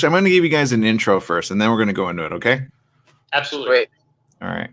I'm going to give you guys an intro first, and then we're going to go into it, okay? Absolutely. Great. All right.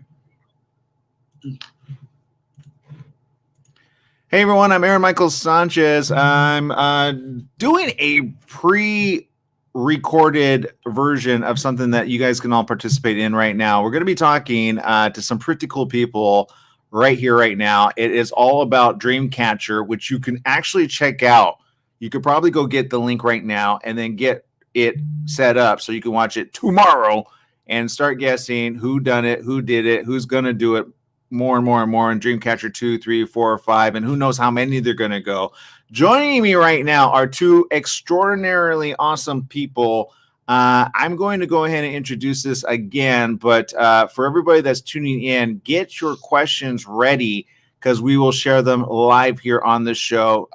Hey, everyone. I'm Aaron Michael Sanchez. I'm doing a pre-recorded version of something that you guys can all participate in right now. We're going to be talking to some pretty cool people right here, right now. It is all about Dreamcatcher, which you can actually check out. You could probably go get the link right now and then get it set up so you can watch it tomorrow and start guessing who done it, who did it, who's going to do it more and more and more in Dreamcatcher 2, 3, 4, 5, and who knows how many they're going to go. Joining me right now are two extraordinarily awesome people. I'm going to go ahead and introduce this again, but for everybody that's tuning in, get your questions ready because we will share them live here on the show,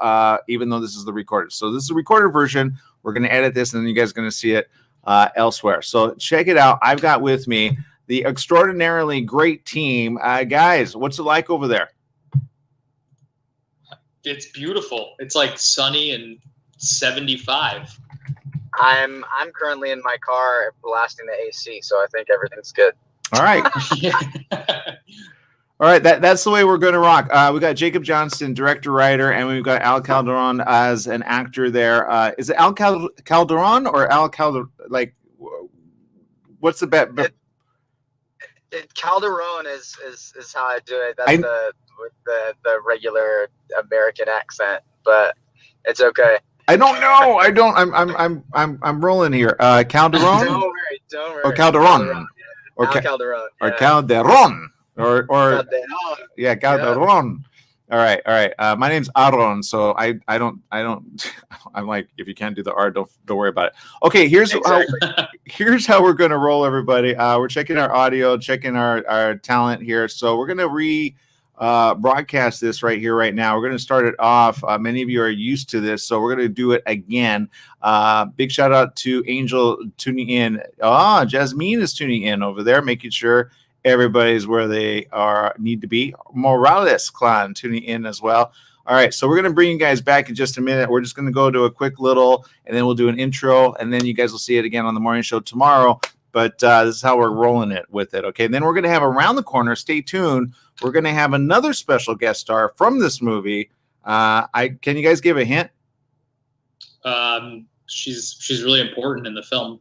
even though this is the recorded. So this is a recorded version. We're going to edit this, and then you guys are going to see it elsewhere. So check it out. I've got with me the extraordinarily great team. Guys, what's it like over there? It's beautiful. It's like sunny and 75. I'm currently in my car blasting the AC, so I think everything's good. All right. All right, that's the way we're going to rock. We got Jacob Johnston, director, writer, and we've got Al Calderon as an actor there. Is it Al Calderon or Al Calderon? Like, what's the bet? Calderon is how I do it. That's with the regular American accent, but it's okay. I don't know. I don't. I'm rolling here. Calderon. Don't worry. Or Calderon. Yeah. Or Calderon. Or Calderon. Or Calderon. Yeah, Calderon. Yeah. All right. My name's Aaron, so I don't. I'm like, if you can't do the R, don't worry about it. Okay, here's how we're gonna roll, everybody. We're checking our audio, checking our talent here. So we're gonna broadcast this right here, right now. We're going to start it off. Many of you are used to this, so we're going to do it again. Big shout out to Angel tuning in. Jasmine is tuning in over there, making sure everybody's where they need to be. Morales clan tuning in as well. All right, so we're going to bring you guys back in just a minute. We're just going to go to a quick little, and then we'll do an intro, and then you guys will see it again on the morning show tomorrow. But this is how we're rolling it with it, okay? And then we're going to have around the corner, stay tuned, we're going to have another special guest star from this movie. Can you guys give a hint? She's really important in the film.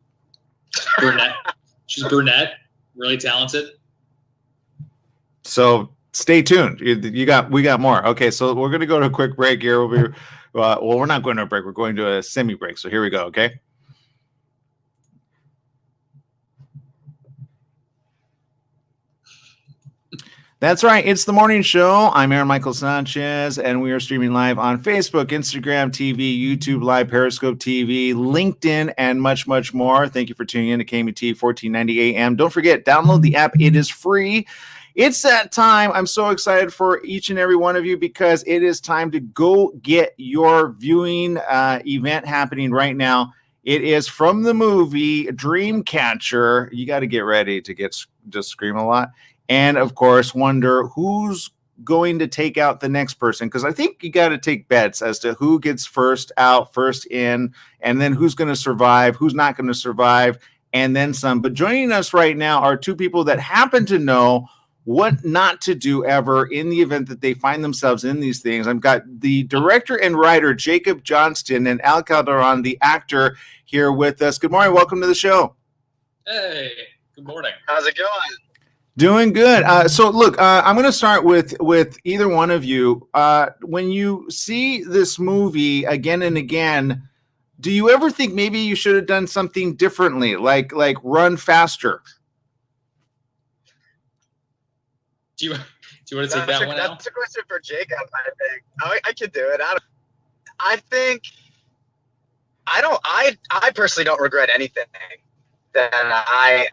Brunette. She's brunette, really talented. So stay tuned. We got more. Okay, so we're going to go to a quick break here. We're not going to a break. We're going to a semi-break. So here we go, okay? That's right. It's the morning show. I'm Aaron Michael Sanchez, and we are streaming live on Facebook, Instagram TV, YouTube Live, Periscope TV, LinkedIn, and much, much more. Thank you for tuning in to KMT 1490 AM. Don't forget, download the app. It is free. It's that time. I'm so excited for each and every one of you because it is time to go get your viewing event happening right now. It is from the movie Dreamcatcher. You got to get ready to just scream a lot. And, of course, wonder who's going to take out the next person. Because I think you got to take bets as to who gets first out, first in, and then who's going to survive, who's not going to survive, and then some. But joining us right now are two people that happen to know what not to do ever in the event that they find themselves in these things. I've got the director and writer, Jacob Johnston, and Al Calderon, the actor, here with us. Good morning. Welcome to the show. Hey, good morning. How's it going? Doing good. So look, I'm going to start with either one of you. When you see this movie again and again, do you ever think maybe you should have done something differently, like run faster? Do you want to take that one out? That's a question for Jacob, I think. I could do it. I personally don't regret anything that I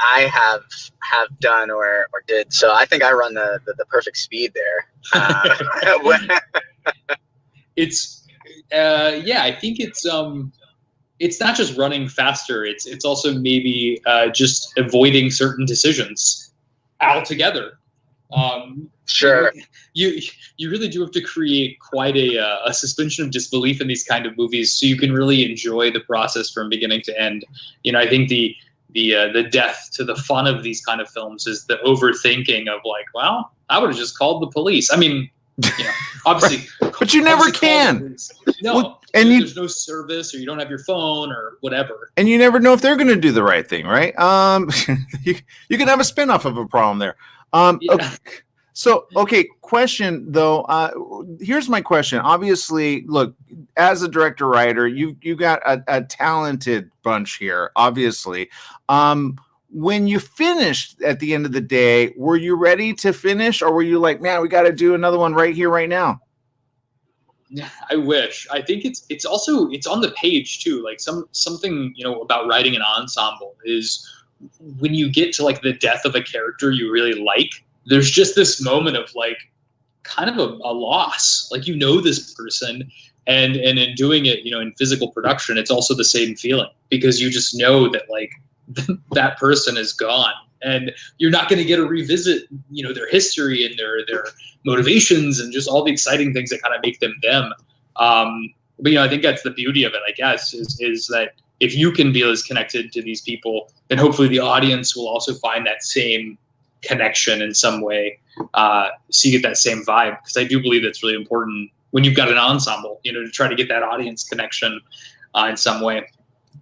have done or did. So I think I run the perfect speed there. I think it's not just running faster. It's also maybe just avoiding certain decisions altogether. Sure. You really do have to create quite a suspension of disbelief in these kind of movies, so you can really enjoy the process from beginning to end. I think the death to the fun of these kind of films is the overthinking of like, well, I would have just called the police. I mean, obviously, but you never can. No, well, and there's no service, or you don't have your phone, or whatever. And you never know if they're going to do the right thing, right? You can have a spinoff of a problem there. Yeah. Okay. So, question though. Here's my question. Obviously, look, as a director writer, you got a talented bunch here. Obviously, when you finished at the end of the day, were you ready to finish, or were you like, man, we got to do another one right here, right now? I wish. I think it's also on the page too. Like something about writing an ensemble is when you get to like the death of a character you really like. There's just this moment of like kind of a loss. Like this person, and in doing it, in physical production, it's also the same feeling because you just know that like that person is gone, and you're not going to get to revisit their history and their motivations and just all the exciting things that kind of make them them. But I think that's the beauty of it, I guess, is that if you can be as connected to these people, then hopefully the audience will also find that same connection in some way, so you get that same vibe, because I do believe that's really important when you've got an ensemble, to try to get that audience connection in some way.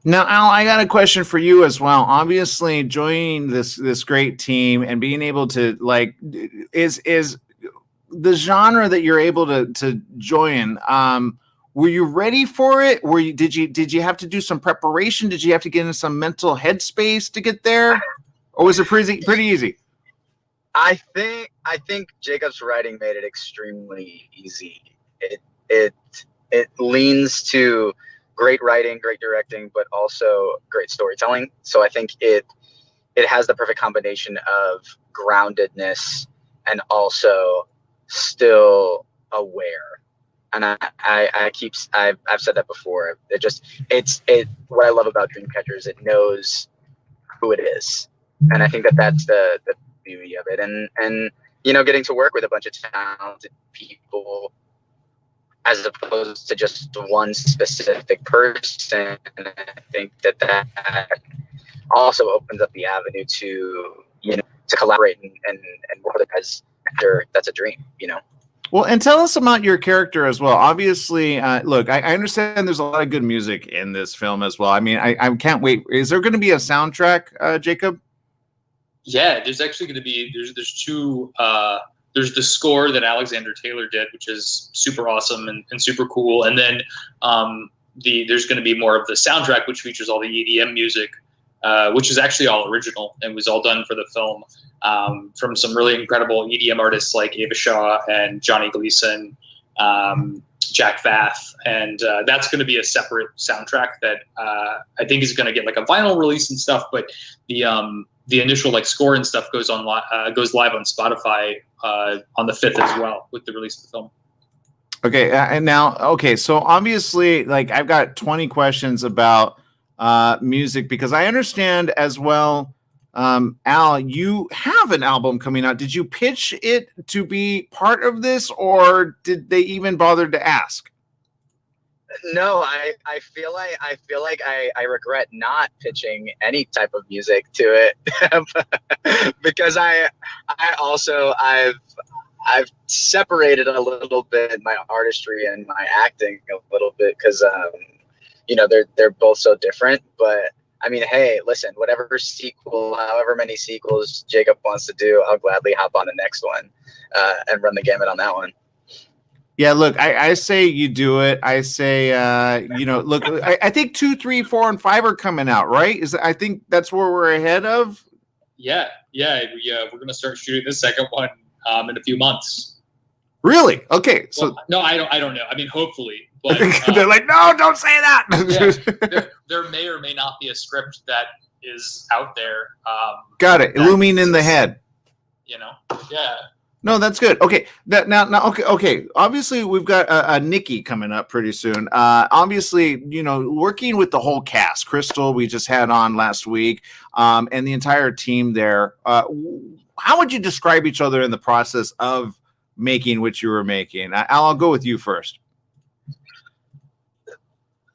Now, Al, I got a question for you as well. Obviously, joining this great team and being able to is the genre that you're able to join. Were you ready for it? Did you have to do some preparation? Did you have to get in some mental headspace to get there, or was it pretty easy? I think Jacob's writing made it extremely easy. It leans to great writing, great directing, but also great storytelling. So I think it has the perfect combination of groundedness and also still aware. And I've said that before. What I love about Dreamcatcher is it knows who it is, and I think that's the beauty of it. And getting to work with a bunch of talented people as opposed to just one specific person, I think that also opens up the avenue to collaborate and work with as an actor. That's a dream, Well, and tell us about your character as well. Obviously, look, I understand there's a lot of good music in this film as well. I mean, I can't wait. Is there going to be a soundtrack, Jacob? Yeah, there's actually going to be there's two. There's the score that Alexander Taylor did, which is super awesome and super cool, and then there's going to be more of the soundtrack, which features all the EDM music, which is actually all original and was all done for the film. From some really incredible EDM artists like Ava Shaw and Johnny Gleason, Jack Vath, and that's going to be a separate soundtrack that I think is going to get like a vinyl release and stuff. But the initial score and stuff goes live on Spotify on the 5th as well with the release of the film. Okay, and now so obviously, I've got 20 questions about music because I understand as well. Al, you have an album coming out. Did you pitch it to be part of this, or did they even bother to ask? No, I feel like I regret not pitching any type of music to it because I've separated a little bit my artistry and my acting a little bit because they're both so different. But I mean, hey, listen, however many sequels Jacob wants to do, I'll gladly hop on the next one and run the gamut on that one. Yeah, look, I say you do it. I say, look, I think 2, 3, 4, and 5 are coming out, right? I think that's where we're ahead of. Yeah. We're going to start shooting the second one in a few months. Really? Okay. So no, I don't know. I mean, hopefully. But, they're like, no, don't say that. there may or may not be a script that is out there. Got it. Illumine in the head. Yeah. No, that's good. Okay, okay. Obviously, we've got a Nikki coming up pretty soon. Obviously, working with the whole cast, Crystal, we just had on last week, and the entire team there. how would you describe each other in the process of making what you were making? I'll go with you first.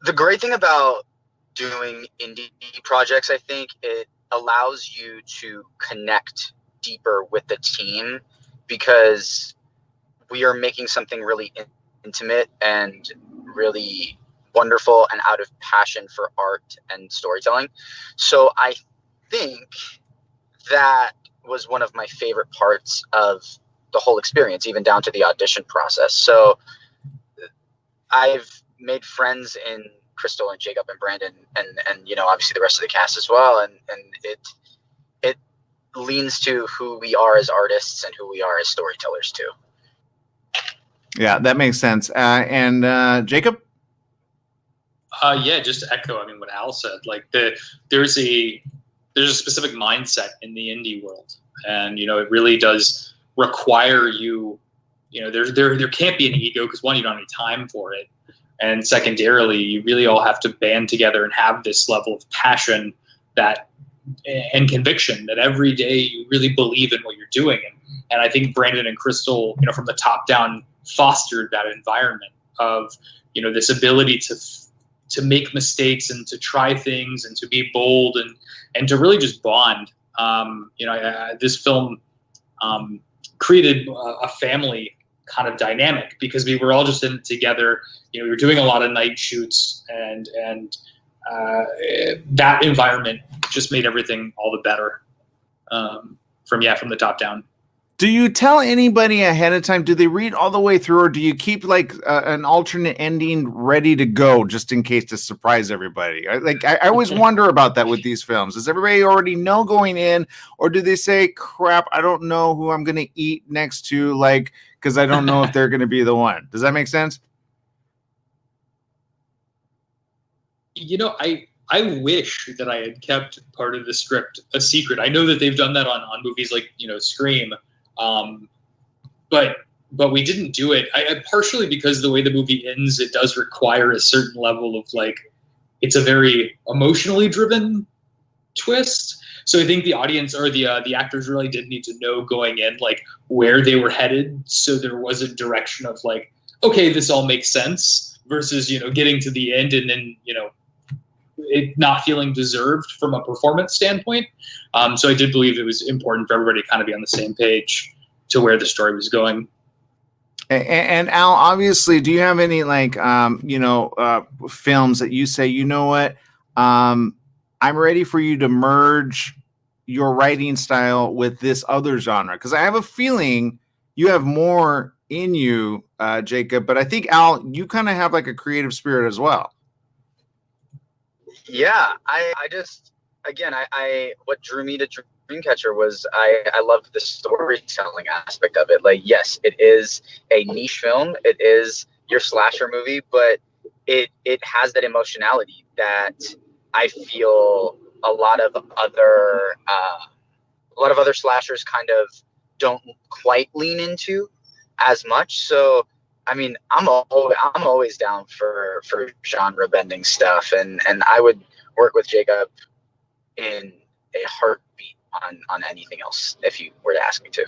The great thing about doing indie projects, I think it allows you to connect deeper with the team, because we are making something really intimate and really wonderful and out of passion for art and storytelling. So I think that was one of my favorite parts of the whole experience, even down to the audition process. So I've made friends in Crystal and Jacob and Brandon and you know, obviously the rest of the cast as well. And it leans to who we are as artists and who we are as storytellers too. Yeah, that makes sense. And Jacob? Yeah, just to echo, I mean, what Al said, like there's a specific mindset in the indie world, and you know, it really does require you, you know, there can't be an ego, because one, you don't have any time for it, and secondarily, you really all have to band together and have this level of passion and conviction that every day you really believe in what you're doing. And I think Brandon and Crystal, you know, from the top down, fostered that environment of, you know, this ability to make mistakes and to try things and to be bold and to really just bond. You know, this film created a family kind of dynamic, because we were all just in it together. You know, we were doing a lot of night shoots, and that environment just made everything all the better from the top down. Do you tell anybody ahead of time? Do they read all the way through, or do you keep like an alternate ending ready to go just in case to surprise everybody? I always wonder about that with these films. Does everybody already know going in, or do they say, crap, I don't know who I'm going to eat next to, like, because I don't know if they're going to be the one? Does that make sense? You know, I wish that I had kept part of the script a secret. I know that they've done that on movies like, you know, Scream. But we didn't do it. I partially because the way the movie ends, it does require a certain level of, like, it's a very emotionally driven twist. So I think the audience or the actors really did need to know going in, like, where they were headed. So there was a direction of, like, okay, this all makes sense, versus, you know, getting to the end and then, you know, it not feeling deserved from a performance standpoint. So I did believe it was important for everybody to kind of be on the same page to where the story was going. And Al, obviously, do you have any, like, films that you say, you know what, I'm ready for you to merge your writing style with this other genre? Because I have a feeling you have more in you, Jacob, but I think, Al, you kind of have like a creative spirit as well. Yeah, I just, again, I what drew me to Dreamcatcher was I loved the storytelling aspect of it. Like, yes, it is a niche film, it is your slasher movie, but it has that emotionality that I feel a lot of other slashers kind of don't quite lean into as much. So I mean, I'm always down for genre bending stuff, and I would work with Jacob in a heartbeat on anything else if you were to ask me to.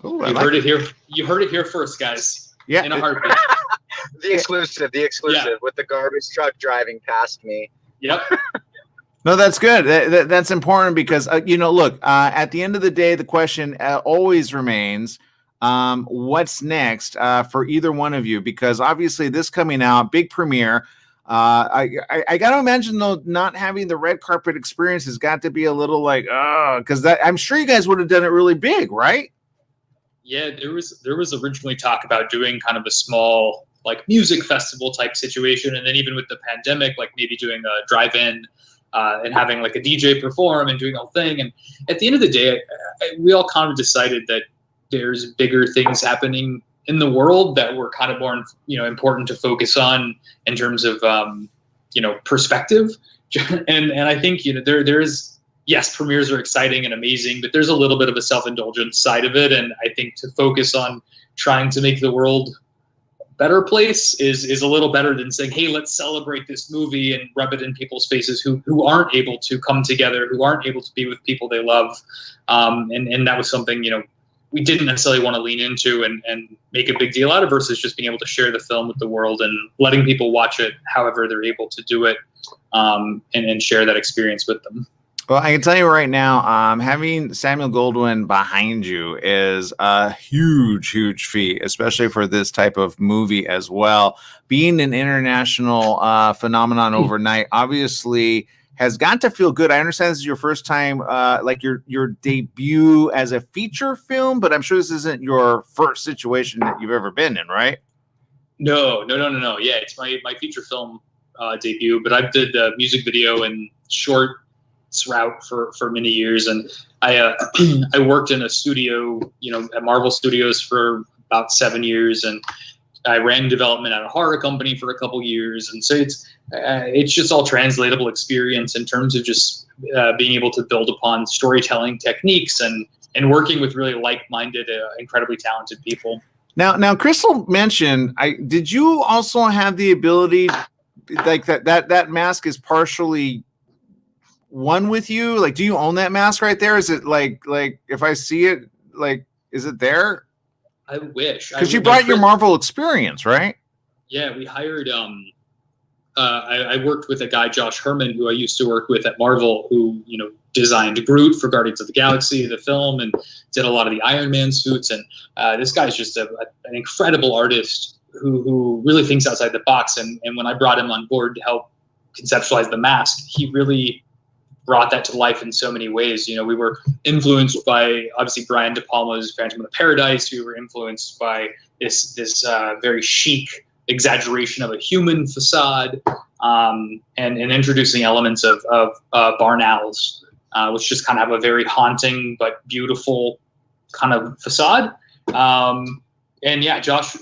Ooh, heard it here. You heard it here first, guys. Yeah, in a heartbeat. the exclusive with the garbage truck driving past me. Yep. No, that's good. That's important because, look, at the end of the day, the question always remains, what's next for either one of you? Because obviously this coming out, big premiere. I got to imagine, though, not having the red carpet experience has got to be a little like, because I'm sure you guys would have done it really big, right? Yeah, there was originally talk about doing kind of a small, like, music festival type situation. And then even with the pandemic, like maybe doing a drive-in and having like a DJ perform and doing the whole thing. And at the end of the day, we all kind of decided that there's bigger things happening in the world that were kind of more, important to focus on in terms of, perspective. And I think, there's, yes, premieres are exciting and amazing, but there's a little bit of a self-indulgence side of it. And I think to focus on trying to make the world better place is a little better than saying, hey, let's celebrate this movie and rub it in people's faces who aren't able to come together, who aren't able to be with people they love. And that was something, we didn't necessarily want to lean into and make a big deal out of, versus just being able to share the film with the world and letting people watch it however they're able to do it, and share that experience with them. Well, I can tell you right now, having Samuel Goldwyn behind you is a huge, huge feat, especially for this type of movie as well. Being an international phenomenon overnight, obviously, has got to feel good. I understand this is your first time, like your debut as a feature film, but I'm sure this isn't your first situation that you've ever been in, right? No. Yeah, it's my feature film debut, but I did the music video and short route for many years, and I worked in a studio, at Marvel Studios for about 7 years, and I ran development at a horror company for a couple years, and so it's just all translatable experience in terms of just being able to build upon storytelling techniques and working with really like-minded, incredibly talented people. Now, Crystal mentioned, did you also have the ability, like that mask is partially one with you? Like, do you own that mask right there? Is it like if I see it, like, is it there? I wish, because you brought your Marvel experience, right? Yeah, we hired. I worked with a guy, Josh Herman, who I used to work with at Marvel, who designed Groot for Guardians of the Galaxy, the film, and did a lot of the Iron Man suits. And this guy's just an incredible artist who really thinks outside the box. And when I brought him on board to help conceptualize the mask, he really brought that to life in so many ways. We were influenced by, obviously, Brian De Palma's Phantom of the Paradise. We were influenced by this very chic exaggeration of a human facade, and introducing elements of barn owls, which just kind of have a very haunting but beautiful kind of facade. And yeah, Josh,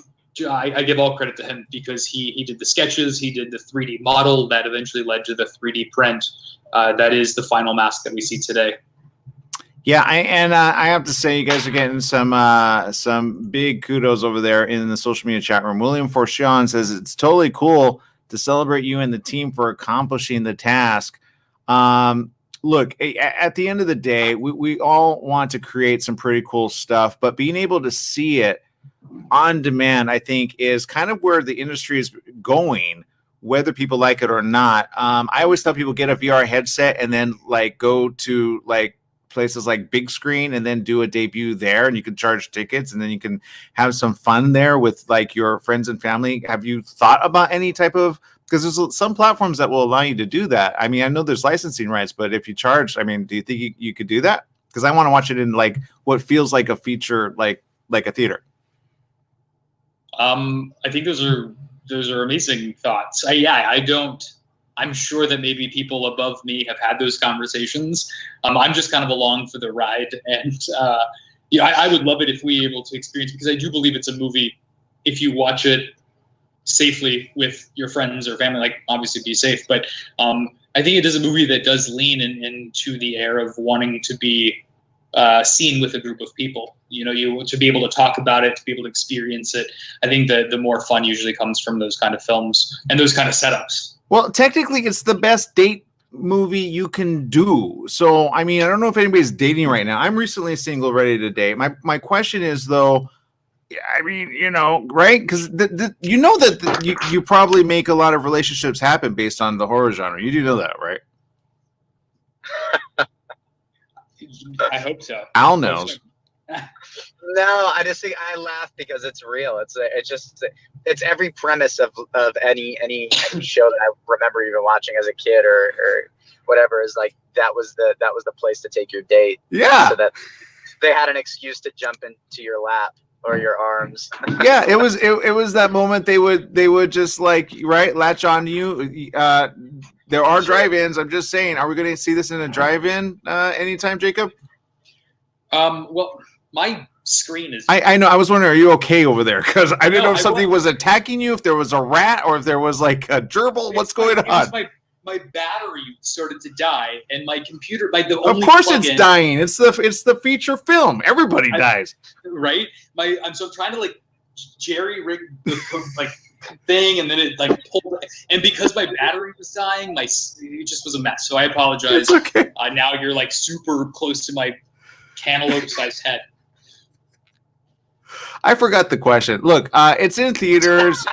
I give all credit to him, because he did the sketches, he did the 3D model that eventually led to the 3D print. That is the final mask that we see today. Yeah, I have to say, you guys are getting some big kudos over there in the social media chat room. William Forshawn says it's totally cool to celebrate you and the team for accomplishing the task. Look, at the end of the day, we all want to create some pretty cool stuff, but being able to see it on demand, I think, is kind of where the industry is going, whether people like it or not. I always tell people, get a VR headset and then go to places like Big Screen and then do a debut there, and you can charge tickets and then you can have some fun there with your friends and family. Have you thought about any type of, because there's some platforms that will allow you to do that. I mean, I know there's licensing rights, but if you charge, I mean, do you think you could do that? Because I want to watch it in what feels like a feature, like a theater. I think those are amazing thoughts. I'm sure that maybe people above me have had those conversations. I'm just kind of along for the ride, and I would love it if we were able to experience, because I do believe it's a movie, if you watch it safely with your friends or family, obviously be safe, but I think it is a movie that does lean into the air of wanting to be seen with a group of people. To be able to talk about it, to be able to experience it. I think that the more fun usually comes from those kind of films and those kind of setups. Well, technically, it's the best date movie you can do. So, I mean, I don't know if anybody's dating right now. I'm recently single, ready to date. My question is, though, I mean, right? Because that you probably make a lot of relationships happen based on the horror genre. You do know that, right? I hope so. Al knows. No, I just think I laugh because it's real. It's every premise of any show that I remember even watching as a kid or whatever is that was the place to take your date. Yeah. So that they had an excuse to jump into your lap or your arms. Yeah, it was that moment they would just latch on to you. There are drive-ins. I'm just saying, are we going to see this in a drive-in anytime, Jacob? Well, my screen is. I know. I was wondering, are you okay over there? Because I didn't know if something was attacking you, if there was a rat, or if there was a gerbil. What's going on? My battery started to die, and my computer. Of course, it's dying. It's the feature film. Everybody dies, right? I'm trying to jerry rigged the like thing, and then it like pulled. And because my battery was dying, it just was a mess. So I apologize. It's okay. Now you're like super close to my cantaloupe-sized head. I forgot the question. Look, it's in theaters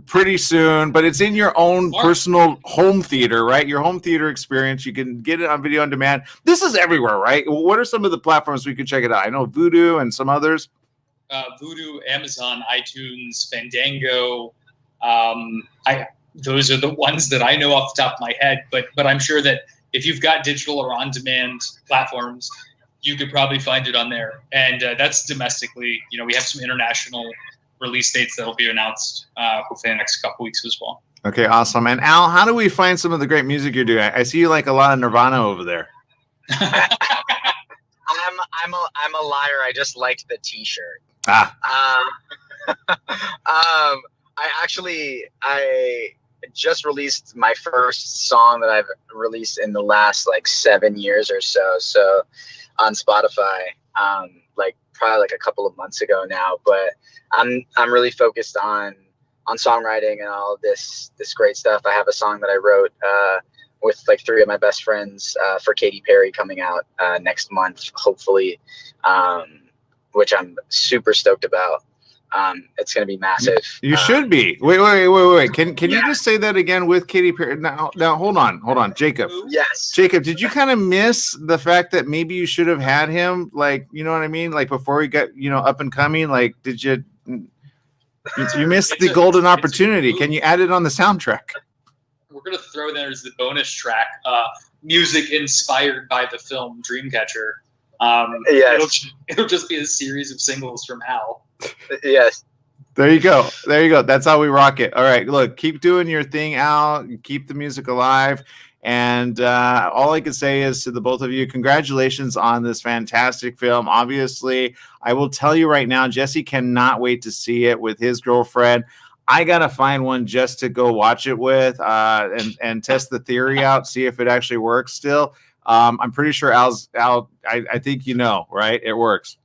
pretty soon, but it's in your own personal home theater, right? Your home theater experience. You can get it on video on demand. This is everywhere, right? What are some of the platforms we can check it out? I know Vudu and some others. Vudu, Amazon, iTunes, Fandango. Those are the ones that I know off the top of my head. But I'm sure that if you've got digital or on-demand platforms, you could probably find it on there. And that's domestically. We have some international release dates that'll be announced hopefully in the next couple weeks as well. Okay, awesome. And Al, how do we find some of the great music you're doing? I see you like a lot of Nirvana over there. I'm a liar. I just liked the T-shirt. I just released my first song that I've released in the last like 7 years or so. So on Spotify, probably like a couple of months ago now. But I'm really focused on songwriting and all this great stuff. I have a song that I wrote with like 3 of my best friends for Katy Perry coming out next month, hopefully, which I'm super stoked about. It's going to be massive. You should be. Wait. Can you just say that again with Katy Perry? Now, hold on, Jacob. Yes. Jacob, did you kind of miss the fact that maybe you should have had him, like, you know what I mean? Like before he got, up and coming, like, did you missed the golden opportunity. Can you add it on the soundtrack? We're going to throw there as the bonus track, music inspired by the film Dreamcatcher. Yes. It'll just be a series of singles from Al. Yes. There you go. That's how we rock it. All right. Look, keep doing your thing, Al. Keep the music alive. And all I can say is to the both of you, congratulations on this fantastic film. Obviously, I will tell you right now, Jesse cannot wait to see it with his girlfriend. I got to find one just to go watch it with and test the theory out, see if it actually works still. I'm pretty sure Al, I think right? It works.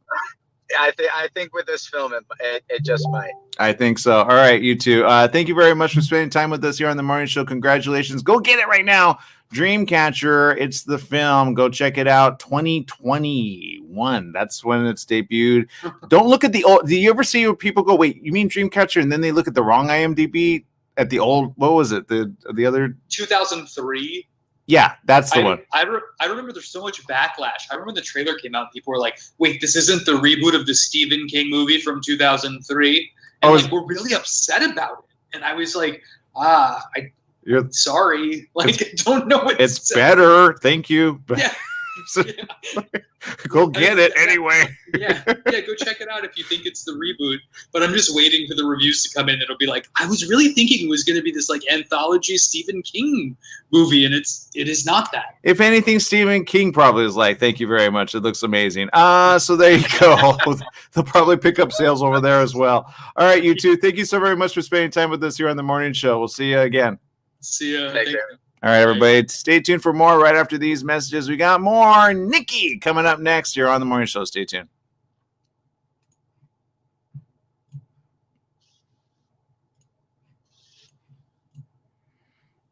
I think with this film, it just might. I think so. All right, you two. Thank you very much for spending time with us here on the morning show. Congratulations. Go get it right now. Dreamcatcher. It's the film. Go check it out. 2021. That's when it's debuted. Don't look at the old. Do you ever see where people go, wait, you mean Dreamcatcher? And then they look at the wrong IMDb at the old, what was it? The other 2003. Yeah, that's the one. I remember there's so much backlash. I remember when the trailer came out and people were like, wait, this isn't the reboot of the Stephen King movie from 2003? And we're really upset about it. And I was like, sorry. Like, I don't know what it's better. Thank you. Yeah. Go get it anyway. yeah, go check it out if you think it's the reboot. But I'm just waiting for the reviews to come in. It'll be like, I was really thinking it was going to be this like anthology Stephen King movie, and it is not that. If anything, Stephen King probably is like, thank you very much. It looks amazing. So there you go. They'll probably pick up sales over there as well. All right, you two. Thank you so very much for spending time with us here on the morning show. We'll see you again. See ya. Thank you. All right, everybody, stay tuned for more right after these messages. We got more Nikki coming up next here on the morning show. Stay tuned.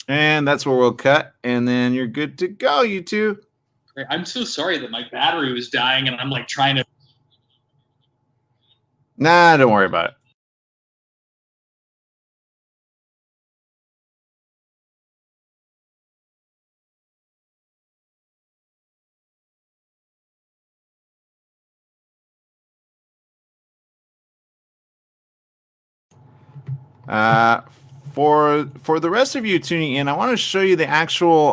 And that's where we'll cut, and then you're good to go, you two. I'm so sorry that my battery was dying, and I'm like trying to. Nah, don't worry about it. For the rest of you tuning in, I want to show you the actual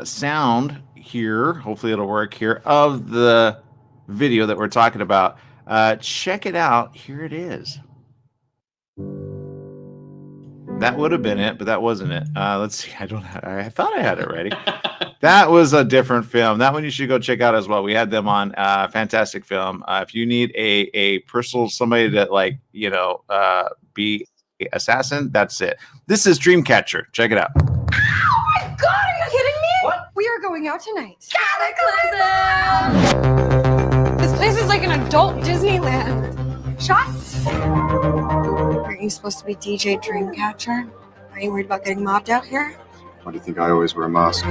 sound here. Hopefully it'll work here of the video that we're talking about. Check it out. Here it is. That would have been it, but that wasn't it. Let's see. I thought I had it ready. That was a different film. That one you should go check out as well. We had them on. Fantastic film. If you need a personal somebody that be assassin, that's it. This is Dreamcatcher. Check it out. Oh my god, are you kidding me? What? We are going out tonight. Cataclysm! This place is like an adult Disneyland. Shots? Aren't you supposed to be DJ Dreamcatcher? Are you worried about getting mobbed out here? Why do you think I always wear a mask?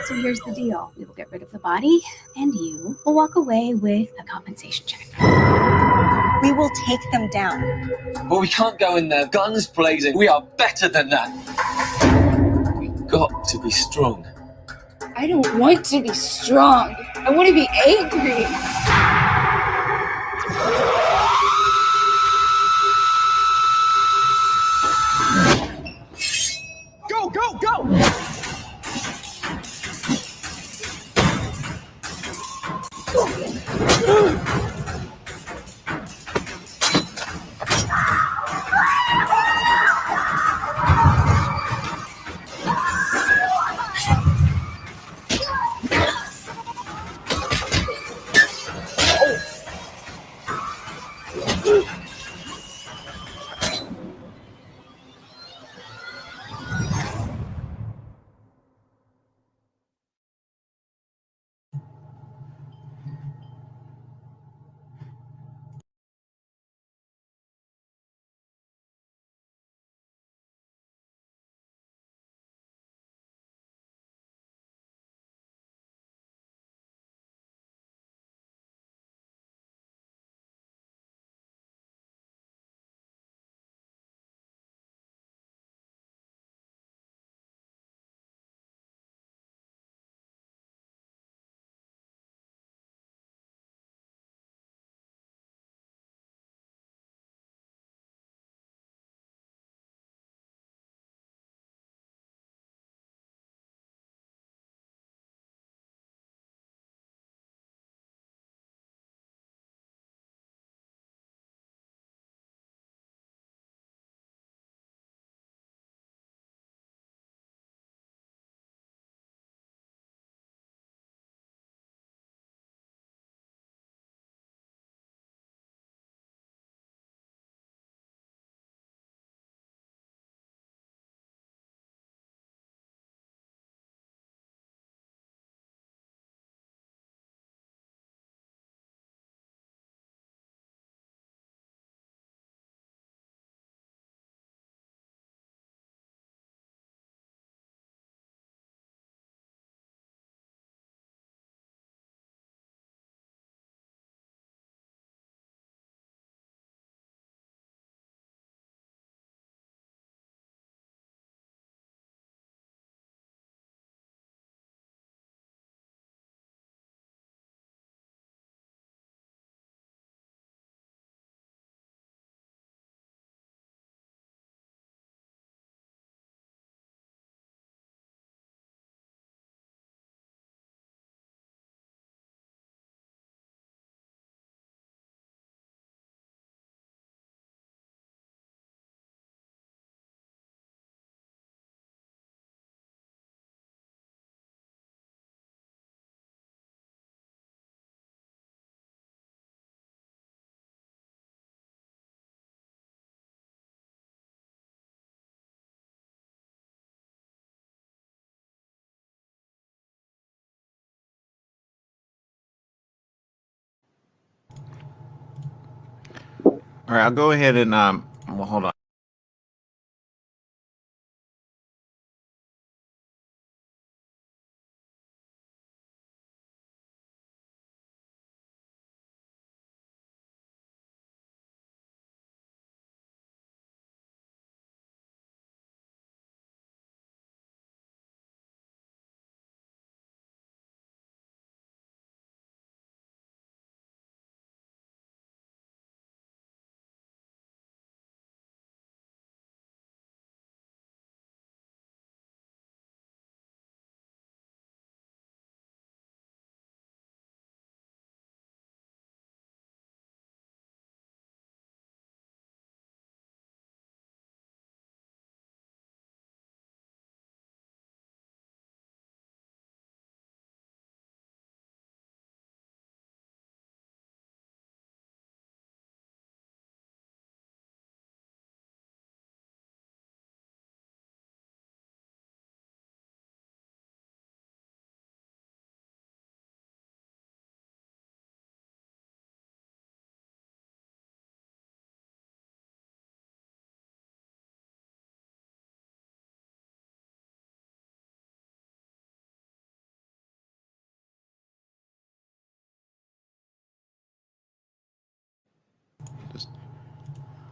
So here's the deal. We will get rid of the body, and you will walk away with a compensation check. We will take them down. Well, we can't go in there guns blazing. We are better than that. We've got to be strong. I don't want to be strong. I want to be angry. Go, go, go! All right, I'll go ahead and well, hold on.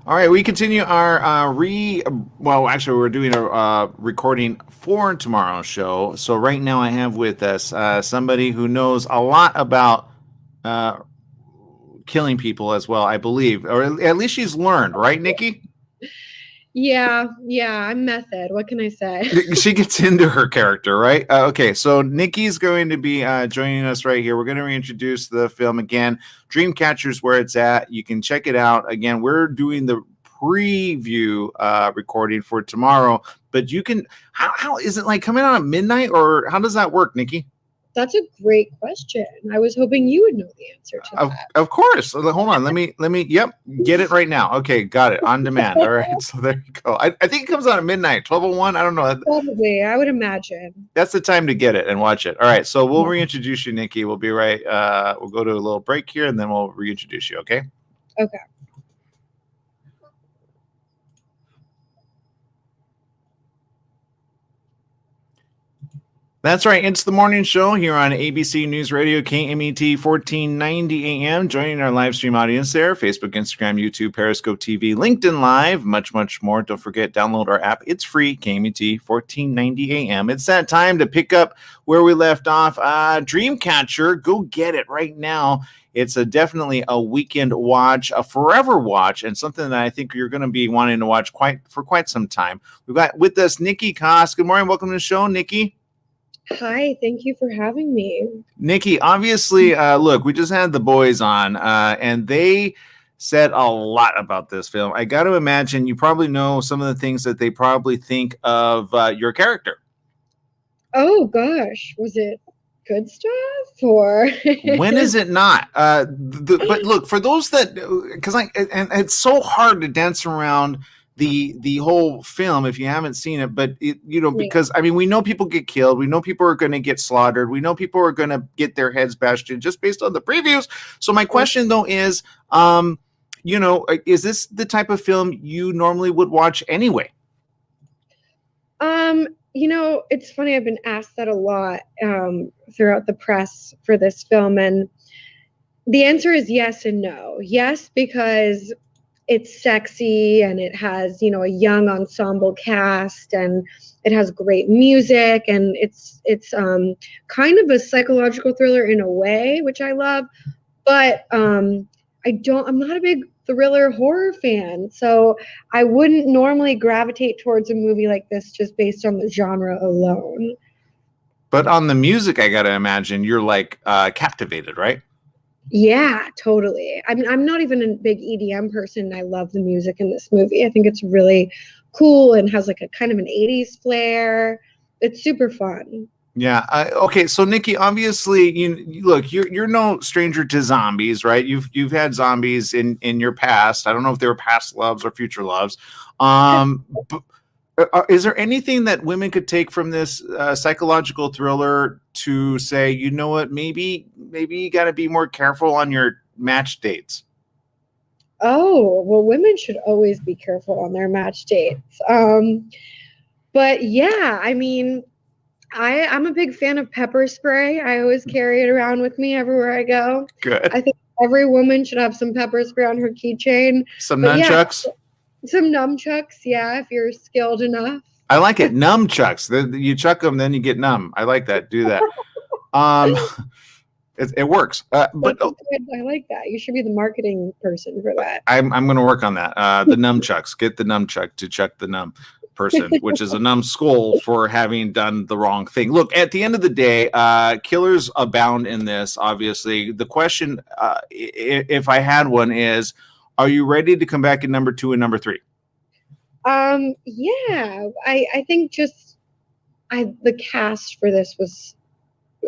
All right, we continue our actually, we're doing a recording for tomorrow's show. So right now I have with us somebody who knows a lot about killing people as well, I believe. Or at least she's learned, right, Nikki? Yeah, I'm method. What can I say? She gets into her character, right? Okay, so Nikki's going to be joining us right here. We're going to reintroduce the film again. Dreamcatcher's where it's at. You can check it out. Again, we're doing the preview recording for tomorrow, but you can, how is it like coming out at midnight, or how does that work, Nikki? That's a great question. I was hoping you would know the answer to that. Of course. Hold on. Let me, get it right now. Okay, got it. On demand. All right. So there you go. I think it comes out at midnight, 12:01. I don't know. Probably, I would imagine. That's the time to get it and watch it. All right. So we'll reintroduce you, Nikki. We'll be right. We'll go to a little break here and then we'll reintroduce you. Okay. Okay. That's right. It's the morning show here on ABC News Radio, KMET 1490 AM. Joining our live stream audience there, Facebook, Instagram, YouTube, Periscope TV, LinkedIn Live, much, much more. Don't forget, download our app. It's free, KMET 1490 AM. It's that time to pick up where we left off. Dreamcatcher, go get it right now. It's definitely a weekend watch, a forever watch, and something that I think you're going to be wanting to watch for quite some time. We've got with us Nikki Koss. Good morning. Welcome to the show, Nikki. Hi, thank you for having me. Nikki, obviously, look, we just had the boys on, and they said a lot about this film. I got to imagine you probably know some of the things that they probably think of your character. Oh, gosh. Was it good stuff or when is it not? But look, for those that, because and it's so hard to dance around the whole film if you haven't seen it, but because I mean, we know people get killed, we know people are going to get slaughtered, we know people are going to get their heads bashed in just based on the previews. So my question though is, is this the type of film you normally would watch anyway? It's funny, I've been asked that a lot throughout the press for this film, and the answer is yes and no. Yes, because it's sexy and it has, a young ensemble cast and it has great music and it's kind of a psychological thriller in a way, which I love. But I'm not a big thriller horror fan, so I wouldn't normally gravitate towards a movie like this just based on the genre alone. But on the music, I gotta imagine you're like captivated, right? Yeah, totally. I mean, I'm not even a big EDM person. I love the music in this movie. I think it's really cool and has like a kind of an 80s flair. It's super fun. Yeah. Okay. So Nikki, obviously, you're no stranger to zombies, right? You've had zombies in your past. I don't know if they were past loves or future loves. But is there anything that women could take from this psychological thriller to say, you know what, maybe you got to be more careful on your match dates? Oh, well, women should always be careful on their match dates. But yeah, I mean, I'm a big fan of pepper spray. I always carry it around with me everywhere I go. Good. I think every woman should have some pepper spray on her keychain. Some nunchucks? Yeah, some nunchucks, yeah, if you're skilled enough. I like it. Nunchucks. You chuck them, then you get numb. I like that. Do that. It works. But I like that. You should be the marketing person for that. I'm going to work on that. The nunchucks. Get the nunchuck to chuck the numb person, which is a numbskull for having done the wrong thing. Look, at the end of the day, killers abound in this. Obviously, the question, if I had one, is: are you ready to come back in number 2 and number 3? Yeah, I think the cast for this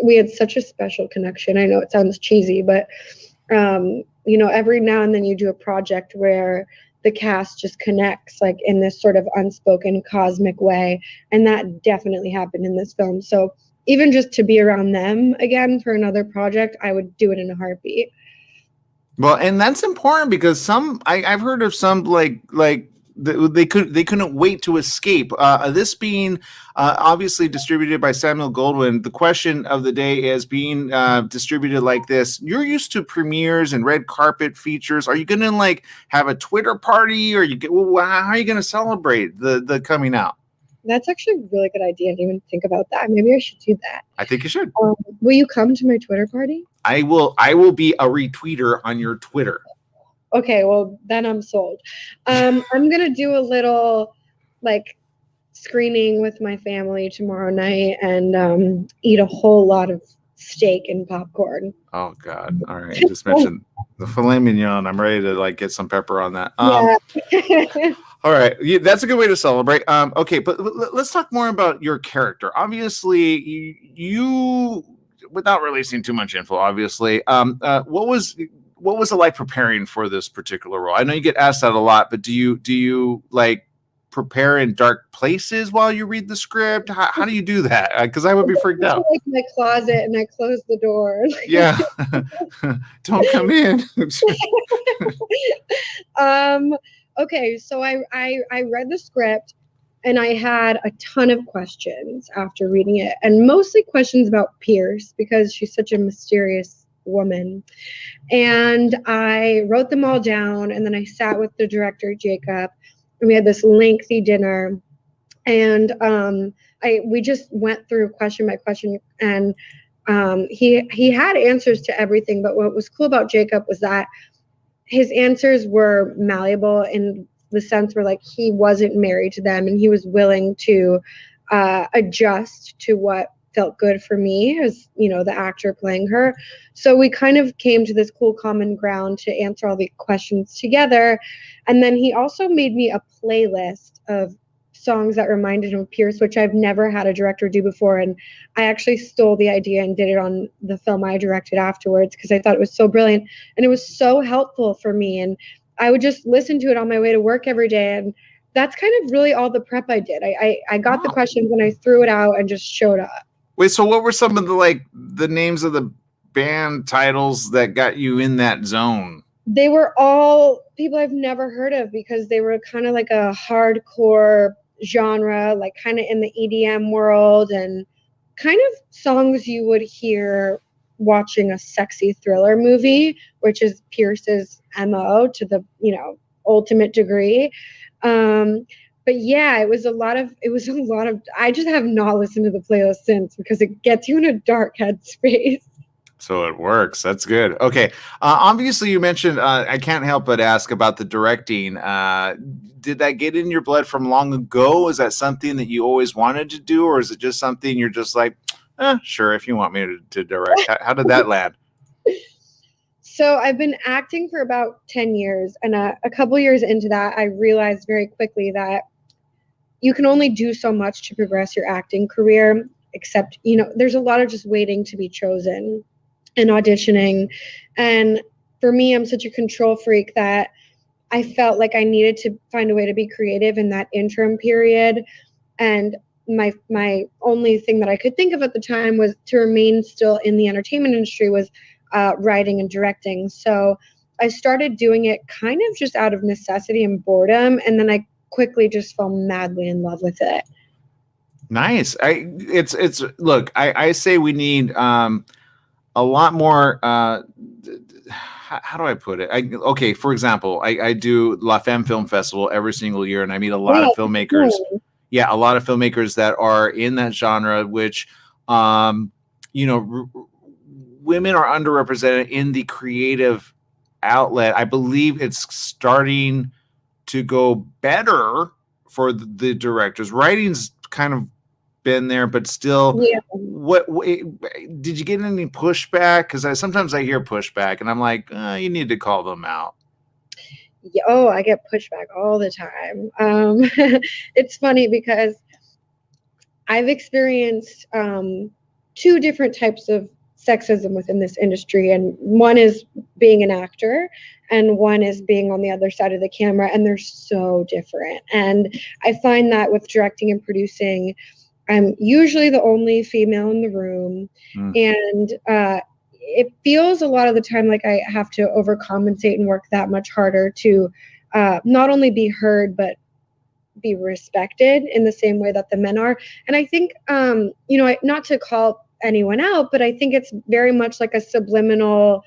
we had such a special connection. I know it sounds cheesy, but every now and then you do a project where the cast just connects like in this sort of unspoken cosmic way. And that definitely happened in this film. So even just to be around them again for another project, I would do it in a heartbeat. Well, and that's important because I've heard of some like they couldn't wait to escape. This being obviously distributed by Samuel Goldwyn, the question of the day is being distributed like this. You're used to premieres and red carpet features. Are you going to like have a Twitter party, or how are you going to celebrate the coming out? That's actually a really good idea. I didn't even think about that. Maybe I should do that. I think you should. Will you come to my Twitter party? I will be a retweeter on your Twitter. Okay, well then I'm sold. I'm gonna do a little like screening with my family tomorrow night and eat a whole lot of steak and popcorn. Oh God! All right, just mentioned the filet mignon. I'm ready to like get some pepper on that. Yeah. All right, that's a good way to celebrate. Okay, but let's talk more about your character. Obviously, you without releasing too much info. Obviously, what was it like preparing for this particular role? I know you get asked that a lot, but do you like prepare in dark places while you read the script? How do you do that? Because I would be freaked out. Like my closet and I close the door. Yeah, don't come in. Okay, so I read the script and I had a ton of questions after reading it, and mostly questions about Pierce because she's such a mysterious woman. And I wrote them all down, and then I sat with the director, Jacob, and we had this lengthy dinner. And we just went through question by question, and he had answers to everything. But what was cool about Jacob was that his answers were malleable in the sense where like he wasn't married to them, and he was willing to adjust to what felt good for me as, you know, the actor playing her. So we kind of came to this cool common ground to answer all the questions together. And then he also made me a playlist of songs that reminded him of Pierce, which I've never had a director do before. And I actually stole the idea and did it on the film I directed afterwards because I thought it was so brilliant. And it was so helpful for me. And I would just listen to it on my way to work every day. And that's kind of really all the prep I did. I got the questions and I threw it out and just showed up. Wait, so what were some of the names of the band titles that got you in that zone? They were all people I've never heard of because they were kind of like a hardcore genre, like kind of in the EDM world, and kind of songs you would hear watching a sexy thriller movie, which is Pierce's MO to the, you know, ultimate degree. But yeah, it was a lot of, I just have not listened to the playlist since because it gets you in a dark headspace. So it works. That's good. Okay. Obviously you mentioned, I can't help but ask about the directing. Did that get in your blood from long ago? Is that something that you always wanted to do? Or is it just something you're just like, sure, if you want me to direct? How did that land? So I've been acting for about 10 years. And a couple years into that, I realized very quickly that you can only do so much to progress your acting career, except, you know, there's a lot of just waiting to be chosen and auditioning. And for me, I'm such a control freak that I felt like I needed to find a way to be creative in that interim period. And my only thing that I could think of at the time was to remain still in the entertainment industry was writing and directing. So I started doing it kind of just out of necessity and boredom. And then I quickly just fell madly in love with it. Nice. Look, I say we need a lot more, how do I put it? Okay, for example, I do La Femme Film Festival every single year, and I meet a lot of filmmakers. Cool. Yeah, a lot of filmmakers that are in that genre, which, you know, women are underrepresented in the creative outlet. I believe it's starting to go better for the directors. Writing's kind of been there, but still, yeah. What did you get any pushback? Because sometimes I hear pushback, and I'm like, you need to call them out. Yeah, oh, I get pushback all the time. It's funny because I've experienced two different types of sexism within this industry, and one is being an actor and one is being on the other side of the camera, and they're so different. And I find that with directing and producing, I'm usually the only female in the room, and it feels a lot of the time like I have to overcompensate and work that much harder to not only be heard, but be respected in the same way that the men are. And I think, not to call anyone out, but I think it's very much like a subliminal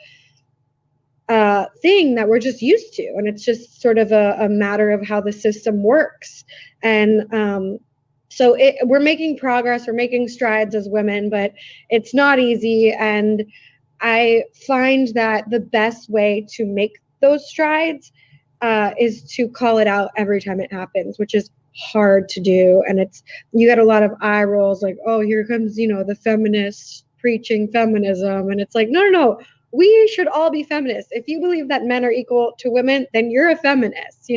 thing that we're just used to. And it's just sort of a matter of how the system works. And so we're making progress, we're making strides as women, but it's not easy. And I find that the best way to make those strides is to call it out every time it happens, which is hard to do. And you get a lot of eye rolls like, oh, here comes, the feminists preaching feminism. And it's like, no, we should all be feminists. If you believe that men are equal to women, then you're a feminist,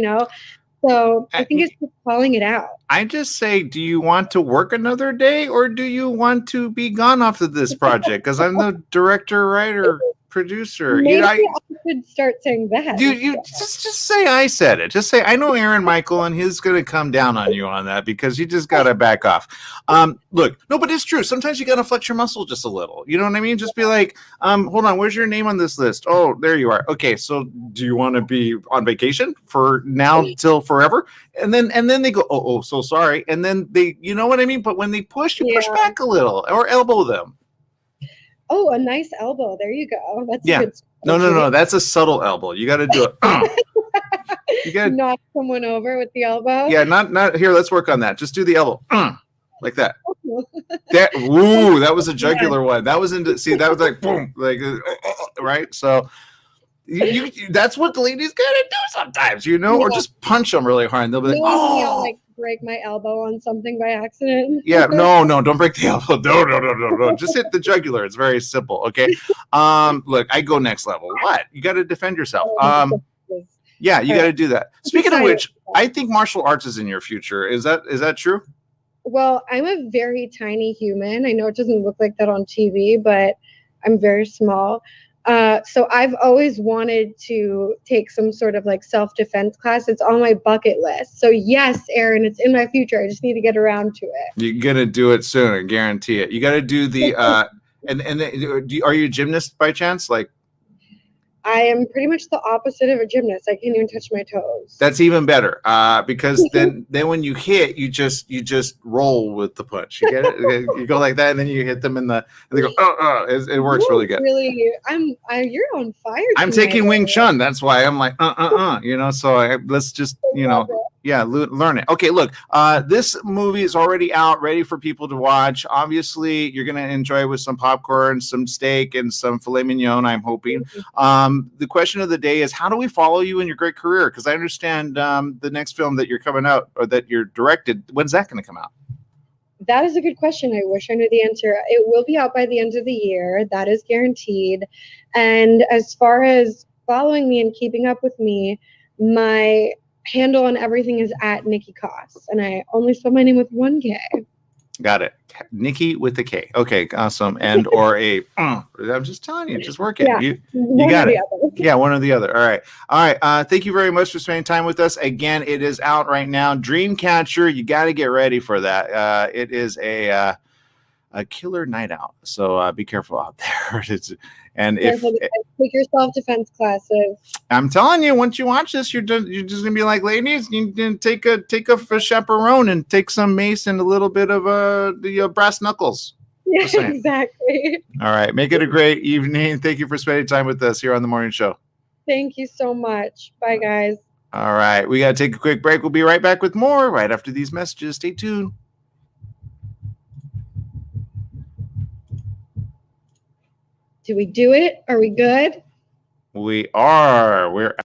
So I think it's just calling it out. I just say, do you want to work another day or do you want to be gone off of this project? Because I'm the director, writer, producer. Maybe I should start saying that. You just say I said it. Just say I know Aaron Michael, and he's going to come down on you on that because you just got to back off. Look, no, but it's true. Sometimes you got to flex your muscle just a little. You know what I mean? Just be like, hold on, where's your name on this list? Oh, there you are. Okay, so do you want to be on vacation for now till forever? And then they go, oh, so sorry. And then they, you know what I mean? But when they push, you push back a little or elbow them. Oh, a nice elbow. There you go. That's yeah. A good no. That's a subtle elbow. You got to do it. You got to knock someone over with the elbow. Yeah, not here. Let's work on that. Just do the elbow, like that. That was a jugular one. That was that was like boom, like right. So you that's what the ladies gotta do sometimes, or just punch them really hard, and they'll be like, I'll like break my elbow on something by accident. Yeah, no, don't break the elbow. No. Just hit the jugular. It's very simple. Okay. Look, I go next level. What? You got to defend yourself. Yeah, you got to do that. Speaking of which, I think martial arts is in your future. Is that true? Well, I'm a very tiny human. I know it doesn't look like that on TV, but I'm very small. So I've always wanted to take some sort of like self-defense class. It's on my bucket list. So yes, Aaron, it's in my future. I just need to get around to it. You're gonna do it soon, I guarantee it. You got to do the are you a gymnast by chance? Like, I am pretty much the opposite of a gymnast. I can't even touch my toes. That's even better, because then when you hit, you just roll with the punch. You get it? You go like that, and then you hit them and they go, it works really good. Really, you're on fire. I'm taking Wing Chun. That's why I'm like, So let's just, learn it. Okay, look, this movie is already out, ready for people to watch. Obviously, you're gonna enjoy it with some popcorn, some steak, and some filet mignon, I'm hoping. The question of the day is, how do we follow you in your great career? Because I understand the next film that you're coming out or that you're directed, when's that going to come out? That is a good question. I wish I knew the answer. It will be out by the end of the year. That is guaranteed. And as far as following me and keeping up with me, my handle on everything is at Nikki Koss. And I only spell my name with one K. Got it. Nikki with the K. Okay, awesome. And or a I'm just telling you, just work it. Yeah, you got it. Yeah, one or the other. All right. Thank you very much for spending time with us. Again, it is out right now. Dreamcatcher. You got to get ready for that. It is a killer night out. So be careful out there. Take your self-defense classes. I'm telling you, once you watch this, you're just gonna be like, ladies, you can take a chaperone and take some mace and a little bit of the brass knuckles. Yeah, exactly. All right, make it a great evening. Thank you for spending time with us here on the morning show. Thank you so much. Bye, guys. All right, we gotta take a quick break. We'll be right back with more right after these messages. Stay tuned. Do we do it? Are we good? We are. We're.